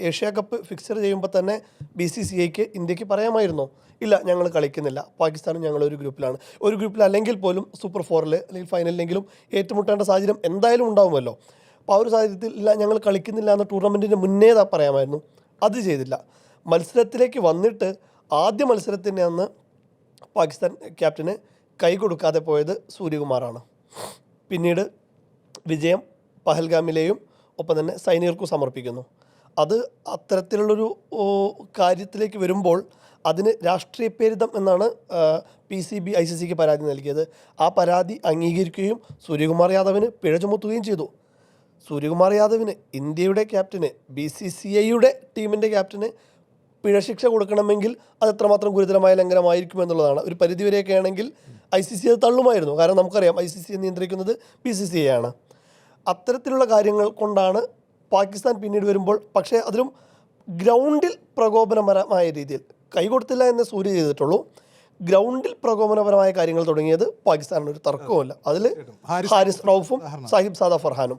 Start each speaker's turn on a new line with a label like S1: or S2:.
S1: Asia cup fixer ചെയ്യുമ്പോൾ തന്നെ BCCIക്ക് ഇന്ത്യക്ക് പറയാമായിരുന്നോ? ഇല്ല, ഞങ്ങൾ കളിക്കുന്നില്ല, പാകിസ്ഥാനും ഞങ്ങളൊരു ഗ്രൂപ്പിലാണ്. ഒരു ഗ്രൂപ്പിലല്ലെങ്കിൽ പോലും സൂപ്പർ 4 അല്ലെങ്കിൽ ഫൈനലിലെങ്കിലും ഏറ്റുമുട്ടേണ്ട സാഹചര്യം എന്തായാലും ഉണ്ടാകുമല്ലോ. അപ്പോൾ ആ ഒരു സാഹചര്യത്തിൽ ഇല്ല, ഞങ്ങൾ കളിക്കുന്നില്ല എന്ന് ടൂർണമെൻറ്റിന് മുന്നേ പറയാമായിരുന്നു. അത് ചെയ്തില്ല. മത്സരത്തിലേക്ക് വന്നിട്ട് ആദ്യ മത്സരത്തിൻ്റെ അന്ന് പാകിസ്ഥാൻ ക്യാപ്റ്റന് കൈ കൊടുക്കാതെ പോയത് സൂര്യകുമാറാണ്. പിന്നീട് വിജയം പഹൽഗാമിലെയും ഒപ്പം തന്നെ സൈനികർക്കും സമർപ്പിക്കുന്നു. അത് അത്തരത്തിലുള്ളൊരു കാര്യത്തിലേക്ക് വരുമ്പോൾ അതിന് രാഷ്ട്രീയ പ്രേരിതം എന്നാണ് PCB ICCക്ക് പരാതി നൽകിയത്. ആ പരാതി അംഗീകരിക്കുകയും സൂര്യകുമാർ യാദവിന് പിഴ ചുമത്തുകയും ചെയ്തു. സൂര്യകുമാർ യാദവിന്, ഇന്ത്യയുടെ ക്യാപ്റ്റന്, BCCIയുടെ ടീമിൻ്റെ ക്യാപ്റ്റന് പിഴശിക്ഷ കൊടുക്കണമെങ്കിൽ അത് എത്രമാത്രം ഗുരുതരമായ ലംഘനമായിരിക്കും എന്നുള്ളതാണ്. ഒരു പരിധിവരെയൊക്കെ ആണെങ്കിൽ ICC അത് തള്ളുമായിരുന്നു. കാരണം നമുക്കറിയാം ICC നിയന്ത്രിക്കുന്നത് BCCI ആണ്. അത്തരത്തിലുള്ള കാര്യങ്ങൾ കൊണ്ടാണ് പാകിസ്ഥാൻ പിന്നീട് വരുമ്പോൾ, പക്ഷേ അതിലും ഗ്രൗണ്ടിൽ പ്രകോപനപരമായ രീതിയിൽ കൈ കൊടുത്തില്ല എന്ന് സൂര്യ ചെയ്തിട്ടുള്ളൂ. ഗ്രൗണ്ടിൽ പ്രകോപനപരമായ കാര്യങ്ങൾ തുടങ്ങിയത് പാകിസ്ഥാനിന് ഒരു തർക്കവുമില്ല. അതിൽ ഹാരിസ് റൌഫും സാഹിബ് സാദ ഫർഹാനും.